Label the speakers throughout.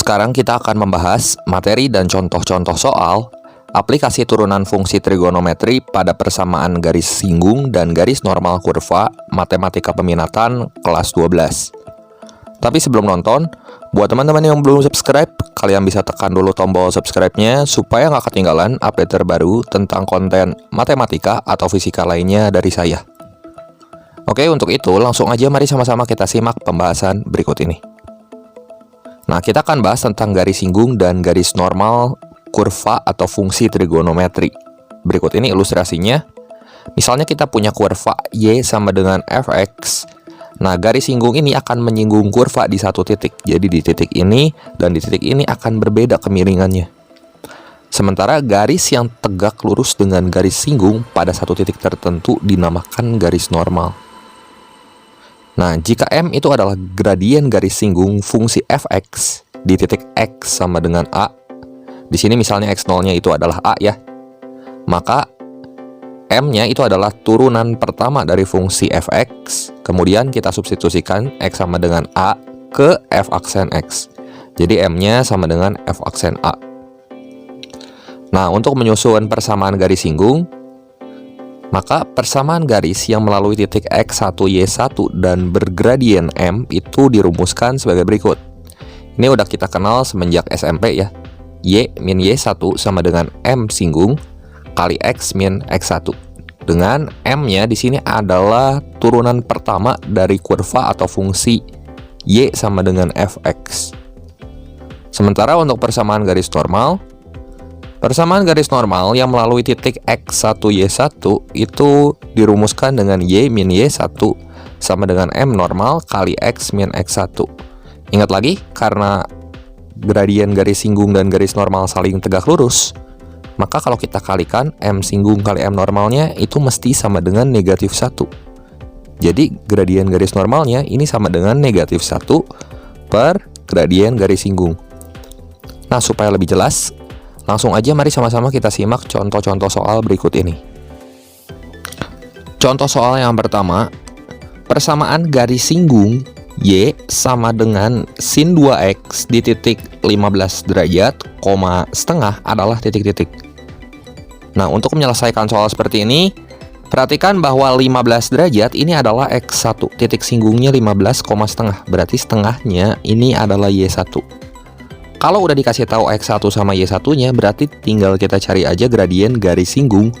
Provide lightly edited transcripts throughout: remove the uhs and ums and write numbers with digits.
Speaker 1: Sekarang kita akan membahas materi dan contoh-contoh soal aplikasi turunan fungsi trigonometri pada persamaan garis singgung dan garis normal kurva matematika peminatan kelas 12. Tapi sebelum nonton, buat teman-teman yang belum subscribe, kalian bisa tekan dulu tombol subscribe-nya supaya nggak ketinggalan update terbaru tentang konten matematika atau fisika lainnya dari saya. Oke, untuk itu langsung aja mari sama-sama kita simak pembahasan berikut ini. Nah, kita akan bahas tentang garis singgung dan garis normal kurva atau fungsi trigonometri. Berikut ini ilustrasinya. Misalnya kita punya kurva Y sama dengan fx. Nah, garis singgung ini akan menyinggung kurva di satu titik. Jadi di titik ini dan di titik ini akan berbeda kemiringannya. Sementara garis yang tegak lurus dengan garis singgung pada satu titik tertentu dinamakan garis normal. Nah, jika M itu adalah gradien garis singgung fungsi fx di titik x sama dengan A, di sini misalnya x0-nya itu adalah A ya, maka M-nya itu adalah turunan pertama dari fungsi fx, kemudian kita substitusikan x sama dengan A ke f aksen x. Jadi M-nya sama dengan f aksen A. Nah, untuk menyusun persamaan garis singgung, maka persamaan garis yang melalui titik X1, Y1 dan bergradien M itu dirumuskan sebagai berikut. Ini udah kita kenal semenjak SMP ya. Y min Y1 sama dengan M singgung kali X min X1. Dengan M-nya di sini adalah turunan pertama dari kurva atau fungsi Y sama dengan Fx. Sementara untuk persamaan garis normal, persamaan garis normal yang melalui titik X1, Y1 itu dirumuskan dengan Y min Y1 sama dengan M normal kali X min X1. Ingat lagi, karena gradien garis singgung dan garis normal saling tegak lurus, maka kalau kita kalikan M singgung kali M normalnya itu mesti sama dengan negatif 1. Jadi gradien garis normalnya ini sama dengan negatif 1 per gradien garis singgung. Nah, supaya lebih jelas, langsung aja mari sama-sama kita simak contoh-contoh soal berikut ini. Contoh soal yang pertama, persamaan garis singgung Y sama dengan sin 2X di titik 15 derajat, koma setengah adalah titik-titik. Nah, untuk menyelesaikan soal seperti ini, perhatikan bahwa 15 derajat ini adalah X1, titik singgungnya 15, koma setengah, berarti setengahnya ini adalah Y1. Kalau udah dikasih tahu X1 sama Y1-nya, berarti tinggal kita cari aja gradien garis singgung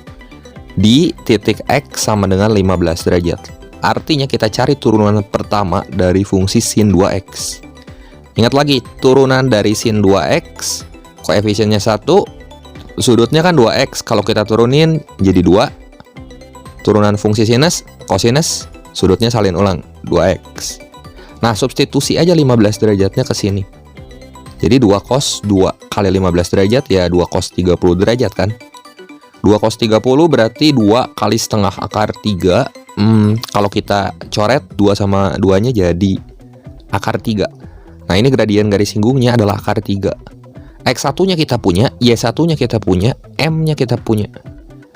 Speaker 1: di titik X sama dengan 15 derajat. Artinya kita cari turunan pertama dari fungsi sin 2X. Ingat lagi, turunan dari sin 2X, koefisiennya 1, sudutnya kan 2X. Kalau kita turunin jadi 2. Turunan fungsi sinus, kosinus, sudutnya salin ulang, 2X. Nah, substitusi aja 15 derajatnya ke sini. Jadi 2 cos 2 kali 15 derajat ya 2 cos 30 derajat kan. 2 cos 30 berarti 2 kali setengah akar 3. Kalau kita coret 2 sama 2-nya jadi akar 3. Nah, ini gradien garis singgungnya adalah akar 3. X1-nya kita punya, Y1-nya kita punya, M-nya kita punya.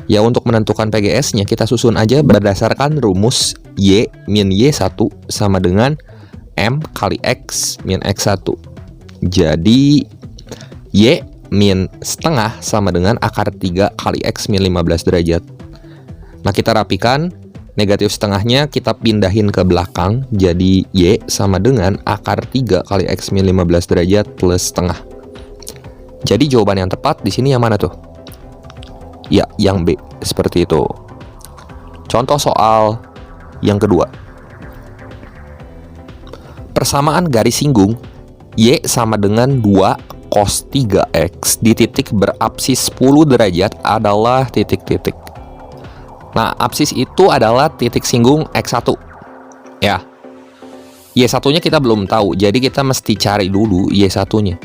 Speaker 1: Ya, untuk menentukan PGS-nya kita susun aja berdasarkan rumus Y min Y1 sama dengan M kali X min X1. Jadi Y min setengah sama dengan akar 3 kali X min 15 derajat. Nah, kita rapikan, negatif setengahnya kita pindahin ke belakang, jadi Y sama dengan akar 3 kali X min 15 derajat plus setengah. Jadi jawaban yang tepat di sini yang mana tuh? Ya, yang B, seperti itu. Contoh soal yang kedua. Persamaan garis singgung Y sama dengan 2 cos 3X di titik berapsis 10 derajat adalah titik-titik. Nah, apsis itu adalah titik singgung X1. Ya. Y1-nya kita belum tahu, jadi kita mesti cari dulu Y1-nya.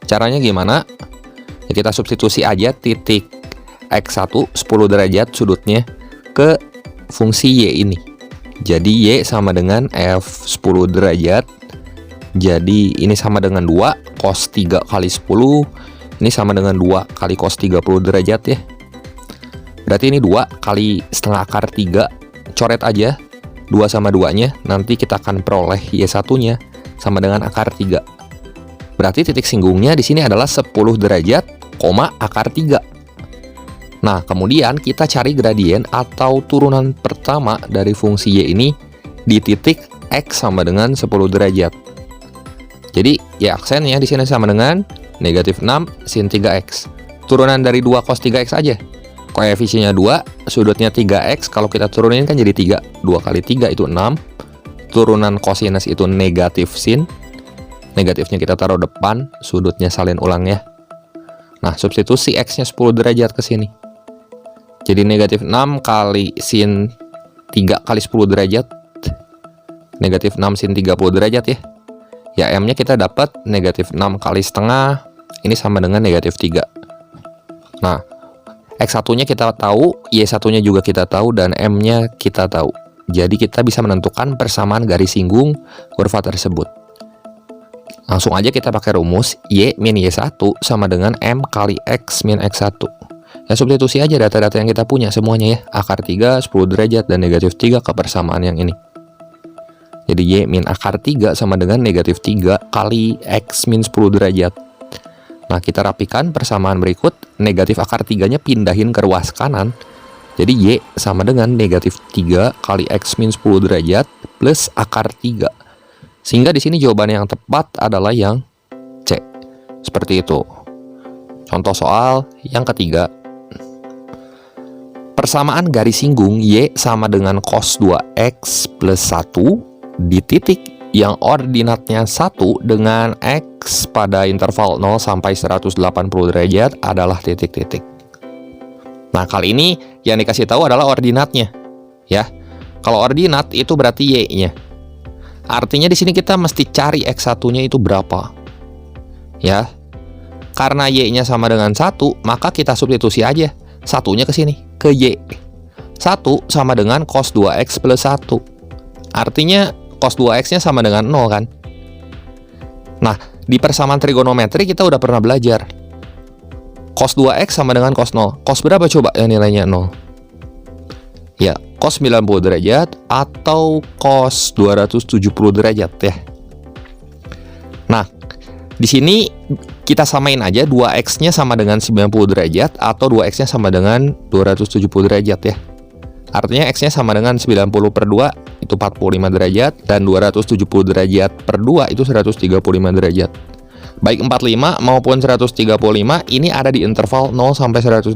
Speaker 1: Caranya gimana? Ya, kita substitusi aja titik X1 10 derajat sudutnya ke fungsi Y ini. Jadi Y sama dengan F 10 derajat. Jadi ini sama dengan 2 cos 3 kali 10. Ini sama dengan 2 kali cos 30 derajat ya. Berarti ini 2 kali setengah akar 3. Coret aja 2 sama 2-nya. Nanti kita akan peroleh Y1-nya sama dengan akar 3. Berarti titik singgungnya di sini adalah 10 derajat, akar 3. Nah, kemudian kita cari gradien atau turunan pertama dari fungsi Y ini di titik X sama dengan 10 derajat. Jadi, Y aksennya di sini sama dengan negatif 6 sin 3X. Turunan dari 2 cos 3X aja. Koefisiennya 2, sudutnya 3X. Kalau kita turunin kan jadi 3. 2 kali 3 itu 6. Turunan kosinus itu negatif sin. Negatifnya kita taruh depan, sudutnya salin ulang ya. Nah, substitusi X-nya 10 derajat ke sini. Jadi negatif 6 kali sin 3 kali 10 derajat. Negatif 6 sin 30 derajat ya. Ya, M-nya kita dapat negatif 6 kali setengah. Ini sama dengan negatif 3. Nah, X1-nya kita tahu, Y1-nya juga kita tahu, dan M-nya kita tahu. Jadi kita bisa menentukan persamaan garis singgung kurva tersebut. Langsung aja kita pakai rumus Y min Y1 sama dengan M kali X min X1. Ya, substitusi aja data-data yang kita punya semuanya ya. Akar 3, 10 derajat, dan negatif 3 ke persamaan yang ini. Jadi Y min akar 3 sama dengan negatif 3 kali X min 10 derajat. Nah, kita rapikan persamaan berikut. Negatif akar 3-nya pindahin ke ruas kanan. Jadi Y sama dengan negatif 3 kali X min 10 derajat plus akar 3. Sehingga di sini jawaban yang tepat adalah yang C. Seperti itu. Contoh soal yang ketiga. Persamaan garis singgung Y sama dengan cos 2X plus 1 di titik yang ordinatnya 1 dengan X pada interval 0 sampai 180 derajat adalah titik-titik. Nah, kali ini yang dikasih tahu adalah ordinatnya. Ya. Kalau ordinat itu berarti Y-nya. Artinya di sini kita mesti cari X1-nya itu berapa. Ya. Karena Y-nya sama dengan 1, maka kita substitusi aja. Satunya ke sini, ke Y. 1 sama dengan cos 2X plus 1. Artinya cos 2X-nya sama dengan 0 kan? Nah, di persamaan trigonometri kita udah pernah belajar. Cos 2X sama dengan cos 0. Cos berapa coba yang nilainya 0? Ya, cos 90 derajat atau cos 270 derajat ya. Nah, di sini kita samain aja 2X-nya sama dengan 90 derajat atau 2X-nya sama dengan 270 derajat ya. Artinya X-nya sama dengan 90 per 2 itu 45 derajat, dan 270 derajat per 2 itu 135 derajat. Baik 45 maupun 135 ini ada di interval 0 sampai 180.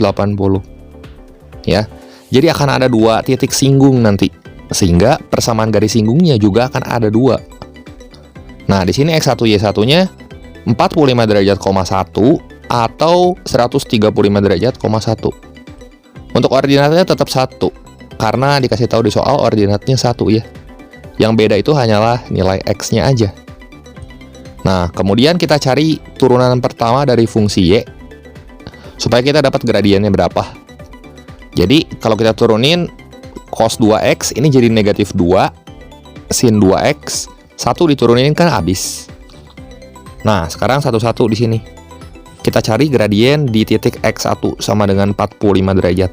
Speaker 1: Ya. Jadi akan ada 2 titik singgung nanti. Sehingga persamaan garis singgungnya juga akan ada 2. Nah, di sini X1 Y1-nya 45 derajat, 1 atau 135 derajat, 1. Untuk ordinatnya tetap 1. Karena dikasih tahu di soal ordinatnya 1 ya. Yang beda itu hanyalah nilai X-nya aja. Nah, kemudian kita cari turunan pertama dari fungsi Y supaya kita dapat gradiennya berapa. Jadi, kalau kita turunin cos 2X ini jadi negatif 2 sin 2X. 1 diturunin kan habis. Nah, sekarang satu-satu di sini. Kita cari gradien di titik X1 sama dengan 45 derajat.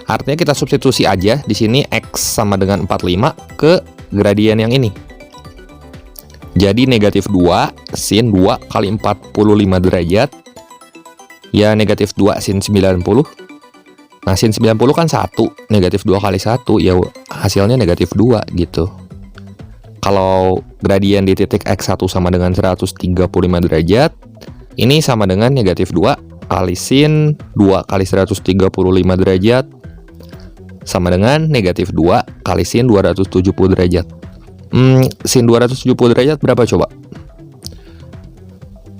Speaker 1: Artinya kita substitusi aja di sini X sama dengan 45 ke gradien yang ini. Jadi negatif 2 sin 2 kali 45 derajat. Ya negatif 2 sin 90. Nah sin 90 kan 1. Negatif 2 kali 1 ya hasilnya negatif 2 gitu. Kalau gradien di titik X1 sama dengan 135 derajat, ini sama dengan negatif 2 kali sin 2 kali 135 derajat sama dengan negatif 2 kali sin 270 derajat. Sin 270 derajat berapa coba?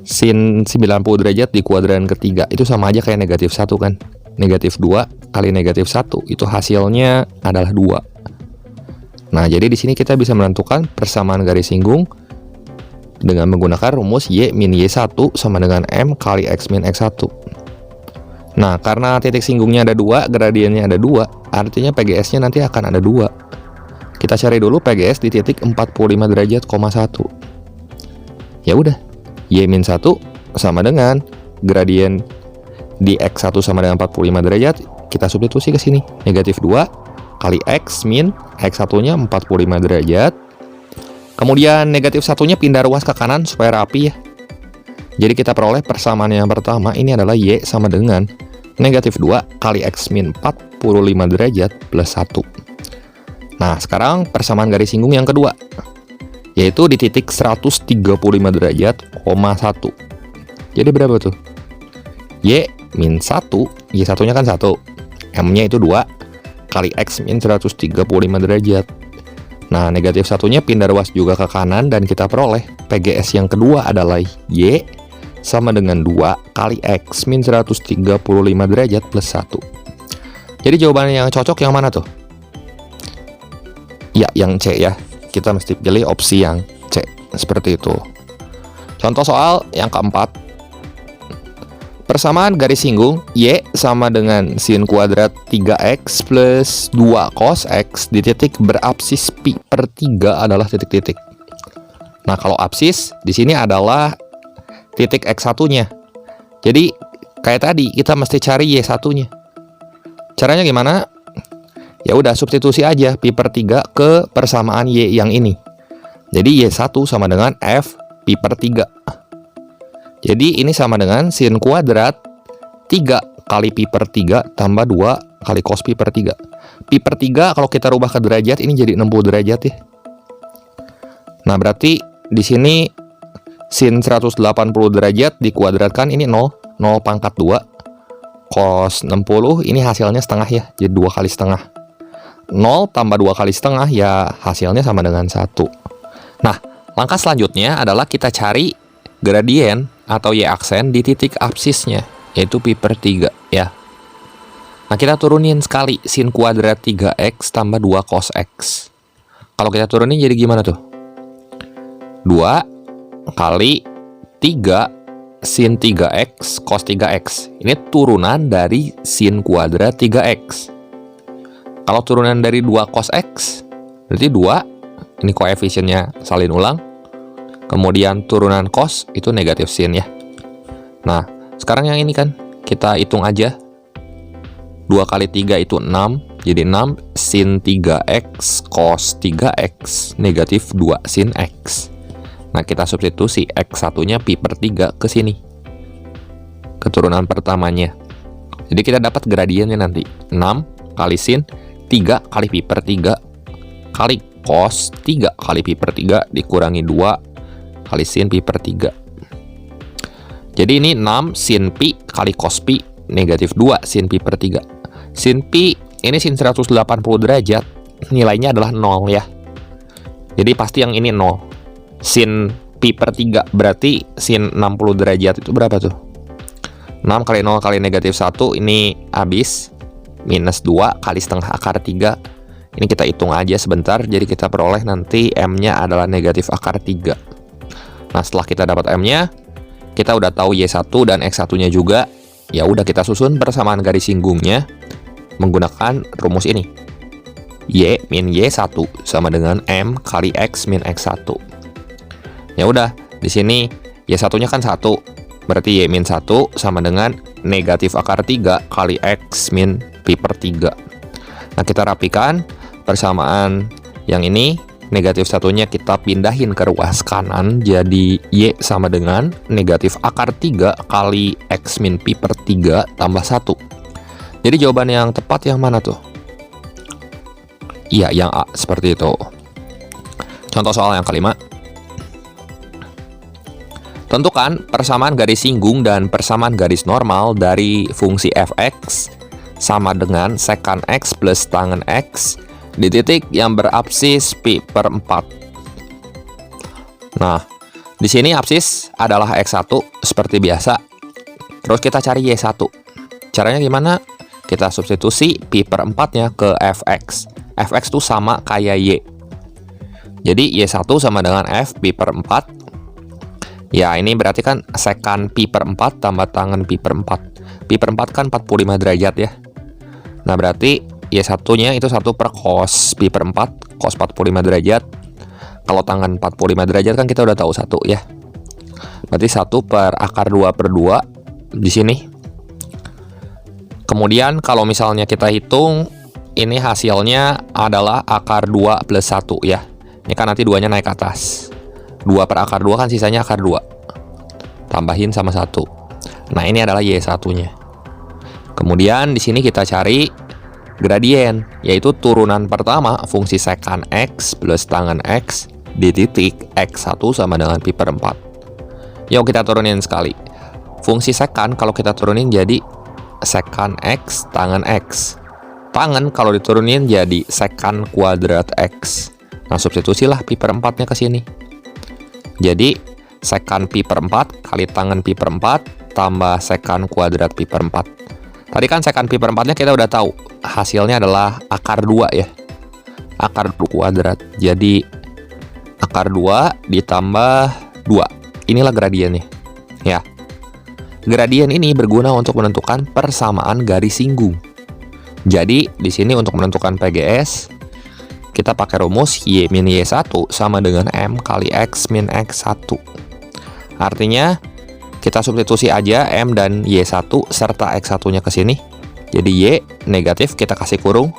Speaker 1: Sin 90 derajat di kuadran ketiga itu sama aja kayak negatif 1 kan. Negatif 2 kali negatif 1 itu hasilnya adalah 2. Nah, jadi di sini kita bisa menentukan persamaan garis singgung dengan menggunakan rumus Y min Y1 sama dengan M kali X min X1. Nah, karena titik singgungnya ada 2, gradiennya ada 2, artinya PGS-nya nanti akan ada 2. Kita cari dulu PGS di titik 45 derajat, 1. Ya udah, Y min 1 sama dengan gradien di X1 sama dengan 45 derajat, kita substitusi ke sini. Negatif 2 kali X min X1-nya 45 derajat. Kemudian negatif 1-nya pindah ruas ke kanan supaya rapi ya. Jadi kita peroleh persamaan yang pertama ini adalah Y sama dengan negatif 2 kali X min 45 derajat plus 1. Nah, sekarang persamaan garis singgung yang kedua, yaitu di titik 135 derajat, 1. Jadi berapa tuh? Y min 1, Y satunya kan 1, M-nya itu 2, kali X min 135 derajat. Nah, negatif satunya pindah ruas juga ke kanan, dan kita peroleh PGS yang kedua adalah Y sama dengan 2 kali X min 135 derajat plus 1. Jadi jawaban yang cocok yang mana tuh? Ya, yang C ya. Kita mesti pilih opsi yang C. Seperti itu. Contoh soal yang keempat. Persamaan garis singgung Y sama dengan sin kuadrat 3X plus 2 cos X di titik berapsis pi per 3 adalah titik-titik. Nah, kalau apsis di sini adalah titik X1-nya. Jadi, kayak tadi, kita mesti cari Y1-nya. Caranya gimana? Ya udah, substitusi aja pi per 3 ke persamaan Y yang ini. Jadi, Y1 sama dengan F pi per 3. Jadi, ini sama dengan sin kuadrat 3 kali pi per 3 tambah 2 kali cos pi per 3. Pi per 3 kalau kita rubah ke derajat, ini jadi 60 derajat ya. Nah, berarti di sini sin 180 derajat dikuadratkan, ini 0 pangkat 2 cos 60, ini hasilnya setengah ya, jadi 2 kali setengah. 0 tambah 2 kali setengah ya hasilnya sama dengan 1. Nah, langkah selanjutnya adalah kita cari gradien atau Y aksen di titik apsisnya, yaitu pi per 3 ya. Nah, kita turunin sekali sin kuadrat 3X tambah 2 cos X. Kalau kita turunin jadi gimana tuh? 2 kali 3 sin 3X cos 3X. Ini turunan dari sin kuadrat 3X. Kalau turunan dari 2 cos X, berarti 2, ini koefisiennya salin ulang. Kemudian turunan cos itu negatif sin ya. Nah, sekarang yang ini kan, kita hitung aja. 2 kali 3 itu 6, jadi 6 sin 3X cos 3X negatif 2 sin X. Nah, kita substitusi X1-nya pi per 3 ke sini. Keturunan pertamanya. Jadi kita dapat gradiennya nanti. 6 kali sin 3 kali pi per 3 kali cos 3 kali pi per 3 dikurangi 2 kali sin pi per 3. Jadi ini 6 sin pi kali cos pi negatif 2 sin pi per 3. Sin pi ini sin 180 derajat. Nilainya adalah 0 ya. Jadi pasti yang ini 0. Sin pi per 3 berarti sin 60 derajat itu berapa tuh? 6 kali 0 kali negatif 1 ini habis. Minus 2 kali setengah akar 3. Ini kita hitung aja sebentar. Jadi kita peroleh nanti M-nya adalah negatif akar 3. Nah, setelah kita dapat M-nya, kita udah tahu Y1 dan X1-nya juga. Ya udah, kita susun persamaan garis singgungnya menggunakan rumus ini. Y min Y1 sama dengan M kali X min X1. Ya udah, di sini Y1-nya kan 1. Berarti Y min 1 sama dengan negatif akar 3 kali X min pi per 3. Nah, kita rapikan persamaan yang ini. Negatif satunya kita pindahin ke ruas kanan. Jadi Y sama dengan negatif akar 3 kali X min pi per 3 tambah 1. Jadi jawaban yang tepat yang mana tuh? Iya, yang A, seperti itu. Contoh soal yang kelima. Tentukan persamaan garis singgung dan persamaan garis normal dari fungsi fx sama dengan sekan x plus tangen x di titik yang berapsis pi per 4. Nah, di sini apsis adalah x1 seperti biasa. Terus kita cari y1. Caranya gimana? Kita substitusi pi per 4-nya ke fx. Fx itu sama kayak y. Jadi y1 sama dengan f pi per 4. Ya, ini berarti kan sekan pi per 4 tambah tangen pi per 4. Pi per 4 kan 45 derajat ya. Nah, berarti Y1-nya itu 1 per cos pi per 4, cos 45 derajat. Kalau tangen 45 derajat kan kita udah tahu 1 ya. Berarti 1 per akar 2 per 2 di sini. Kemudian kalau misalnya kita hitung, ini hasilnya adalah akar 2 plus 1 ya. Ini kan nanti 2-nya naik ke atas. 2 per akar 2 kan sisanya akar 2. tambahin sama 1. Nah, ini adalah Y1-nya. Kemudian di sini kita cari gradien, yaitu turunan pertama fungsi sekan X plus tangen X di titik X1 sama dengan pi per 4. Yuk kita turunin sekali. Fungsi sekan kalau kita turunin jadi sekan X tangen X. Tangen kalau diturunin jadi sekan kuadrat X. Nah, substitusilah pi per 4-nya ke sini. Jadi, sekan pi per 4 kali tangen pi per 4 tambah sekan kuadrat pi per 4. Tadi kan sekan pi per 4-nya kita udah tahu. Hasilnya adalah akar 2 ya. Akar 2 kuadrat. Jadi, akar 2 ditambah 2. Inilah gradiennya. Ya. Gradien ini berguna untuk menentukan persamaan garis singgung. Jadi, di sini untuk menentukan PGS, kita pakai rumus Y min Y1 sama dengan M kali X min X1. Artinya, kita substitusi aja M dan Y1 serta X1-nya ke sini. Jadi Y negatif kita kasih kurung.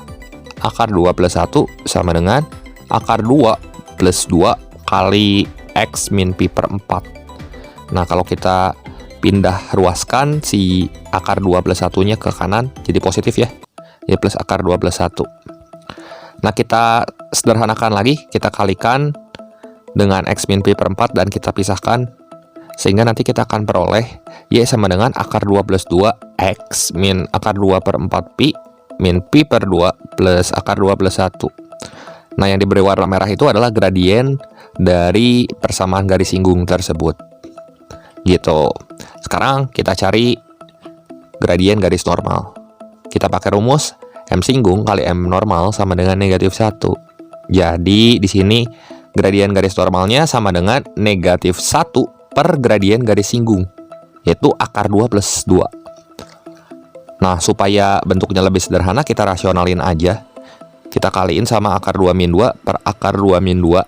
Speaker 1: Akar 2 plus 1 sama dengan akar 2 plus 2 kali X min pi per 4. Nah, kalau kita pindah ruaskan si akar 2 plus 1-nya ke kanan, jadi positif ya. Y plus akar 2 plus 1. Nah, kita sederhanakan lagi, kita kalikan dengan X min pi per 4 dan kita pisahkan, sehingga nanti kita akan peroleh Y sama dengan akar 2 plus 2 X min akar 2 per 4 pi min pi per 2 plus akar 2 plus 1. Nah, yang diberi warna merah itu adalah gradien dari persamaan garis singgung tersebut. Gitu. Sekarang kita cari gradien garis normal. Kita pakai rumus M singgung kali M normal sama dengan negatif 1. Jadi, di sini gradien garis normalnya sama dengan negatif 1 per gradien garis singgung, yaitu akar 2 plus 2. Nah, supaya bentuknya lebih sederhana, kita rasionalin aja. Kita kaliin sama akar 2 min 2 per akar 2 min 2.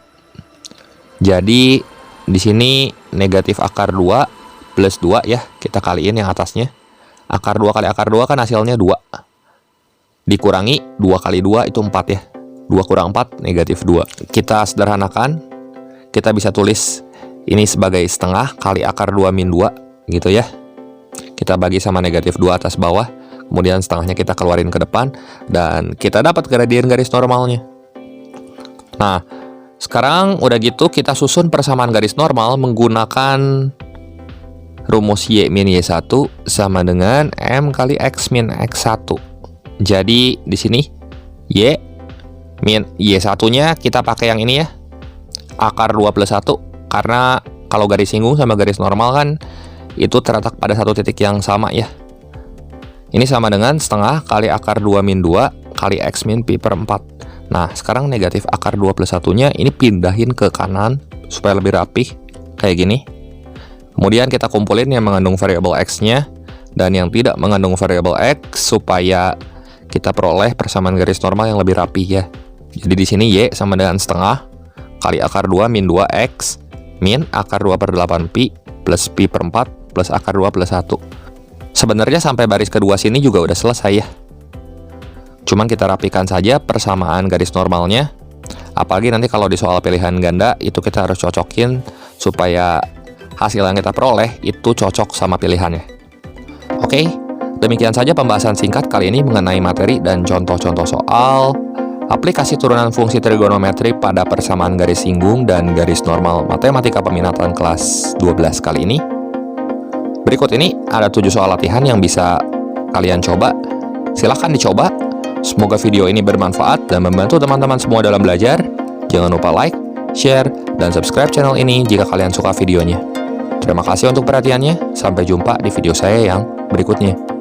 Speaker 1: Jadi, di sini negatif akar 2 plus 2 ya, kita kaliin yang atasnya. Akar 2 kali akar 2 kan hasilnya 2. Dikurangi 2 kali 2 itu 4 ya. 2 kurang 4 negatif 2. Kita sederhanakan. Kita bisa tulis ini sebagai setengah kali akar 2 min 2 gitu ya. Kita bagi sama negatif 2 atas bawah. Kemudian setengahnya kita keluarin ke depan. Dan kita dapat gradien garis normalnya. Nah, sekarang udah gitu kita susun persamaan garis normal menggunakan rumus Y min Y1 sama dengan M kali X min X1. Jadi di sini Y min Y1-nya kita pakai yang ini ya. Akar 2 plus 1. Karena kalau garis singgung sama garis normal kan itu terletak pada satu titik yang sama ya. Ini sama dengan setengah kali akar 2 min 2 kali X min pi per 4. Nah, sekarang negatif akar 2 plus 1-nya ini pindahin ke kanan supaya lebih rapih kayak gini. Kemudian kita kumpulin yang mengandung variabel X-nya dan yang tidak mengandung variabel X supaya kita peroleh persamaan garis normal yang lebih rapi ya. Jadi di sini Y sama dengan setengah kali akar 2 min 2X min akar 2 per 8 pi plus pi per 4 plus akar 2 plus 1. Sebenarnya sampai baris kedua sini juga udah selesai ya. Cuman kita rapikan saja persamaan garis normalnya. Apalagi nanti kalau di soal pilihan ganda itu kita harus cocokin supaya hasil yang kita peroleh itu cocok sama pilihannya. Oke. Demikian saja pembahasan singkat kali ini mengenai materi dan contoh-contoh soal aplikasi turunan fungsi trigonometri pada persamaan garis singgung dan garis normal matematika peminatan kelas 12 kali ini. Berikut ini ada 7 soal latihan yang bisa kalian coba. Silahkan dicoba. Semoga video ini bermanfaat dan membantu teman-teman semua dalam belajar. Jangan lupa like, share, dan subscribe channel ini jika kalian suka videonya. Terima kasih untuk perhatiannya. Sampai jumpa di video saya yang berikutnya.